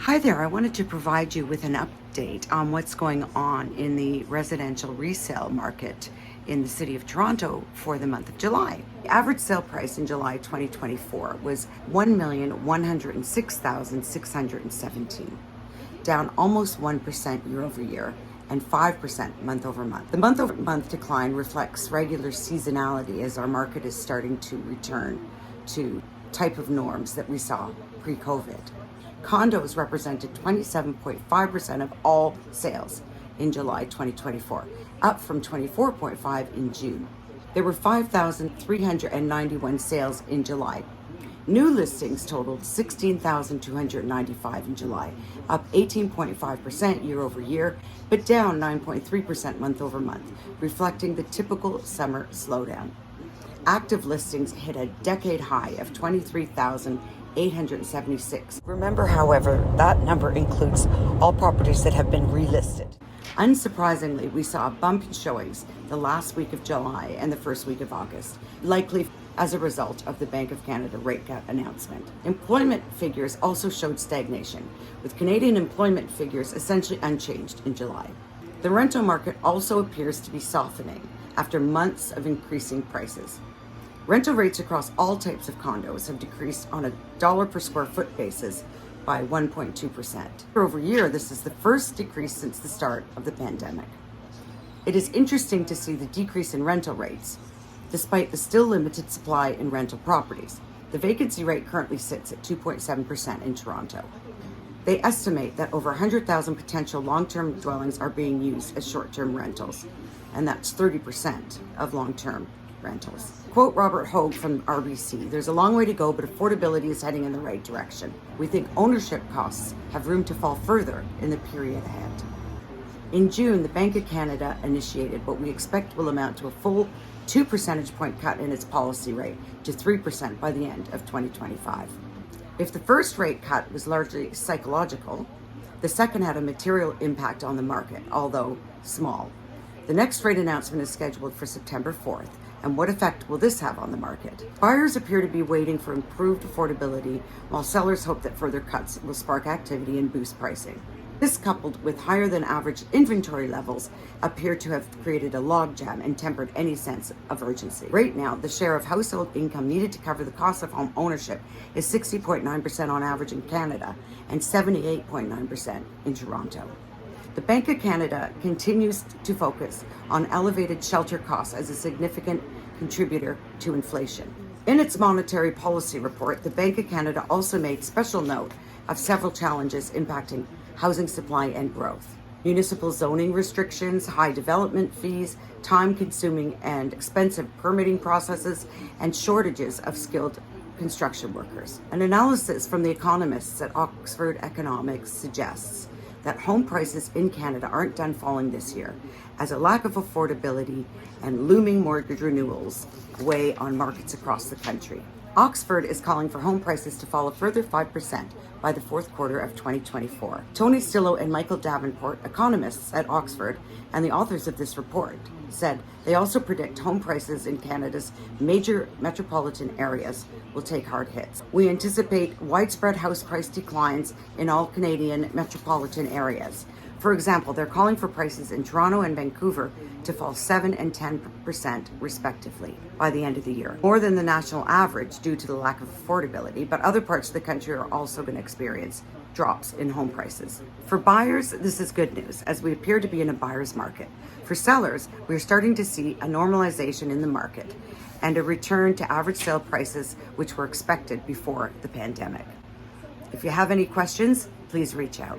Hi there, I wanted to provide you with an update on what's going on in the residential resale market in the City of Toronto for the month of July. The average sale price in July 2024 was $1,106,617, down almost 1% year over year and 5% month over month. The month over month decline reflects regular seasonality as our market is starting to return to type of norms that we saw pre-COVID. Condos represented 27.5% of all sales in July 2024, up from 24.5% in June. There were 5,391 sales in July. New listings totaled 16,295 in July, up 18.5% year over year, but down 9.3% month over month, reflecting the typical summer slowdown. Active listings hit a decade high of 23,876. Remember, however, that number includes all properties that have been relisted. Unsurprisingly, we saw a bump in showings the last week of July and the first week of August, likely as a result of the Bank of Canada rate cut announcement. Employment figures also showed stagnation, with Canadian employment figures essentially unchanged in July. The rental market also appears to be softening after months of increasing prices. Rental rates across all types of condos have decreased on a dollar per square foot basis by 1.2%. Year over year, this is the first decrease since the start of the pandemic. It is interesting to see the decrease in rental rates, despite the still limited supply in rental properties. The vacancy rate currently sits at 2.7% in Toronto. They estimate that over 100,000 potential long-term dwellings are being used as short-term rentals, and that's 30% of long-term rentals. Quote Robert Hogue from RBC, "There's a long way to go, but affordability is heading in the right direction. We think ownership costs have room to fall further in the period ahead." In June, the Bank of Canada initiated what we expect will amount to a full 2 percentage point cut in its policy rate to 3% by the end of 2025. If the first rate cut was largely psychological, the second had a material impact on the market, although small. The next rate announcement is scheduled for September 4th, and what effect will this have on the market? Buyers appear to be waiting for improved affordability, while sellers hope that further cuts will spark activity and boost pricing. This, coupled with higher than average inventory levels, appear to have created a logjam and tempered any sense of urgency. Right now, the share of household income needed to cover the cost of home ownership is 60.9% on average in Canada and 78.9% in Toronto. The Bank of Canada continues to focus on elevated shelter costs as a significant contributor to inflation. In its monetary policy report, the Bank of Canada also made special note of several challenges impacting housing supply and growth. Municipal zoning restrictions, high development fees, time-consuming and expensive permitting processes, and shortages of skilled construction workers. An analysis from the economists at Oxford Economics suggests that home prices in Canada aren't done falling this year, as a lack of affordability and looming mortgage renewals weigh on markets across the country. Oxford is calling for home prices to fall a further 5% by the fourth quarter of 2024. Tony Stillo and Michael Davenport, economists at Oxford and the authors of this report, said they also predict home prices in Canada's major metropolitan areas will take hard hits. We anticipate widespread house price declines in all Canadian metropolitan areas. For example, they're calling for prices in Toronto and Vancouver to fall 7% and 10% respectively by the end of the year, more than the national average due to the lack of affordability, but other parts of the country are also going to experience drops in home prices. For buyers, this is good news, as we appear to be in a buyer's market. For sellers, we're starting to see a normalization in the market and a return to average sale prices which were expected before the pandemic. If you have any questions, please reach out.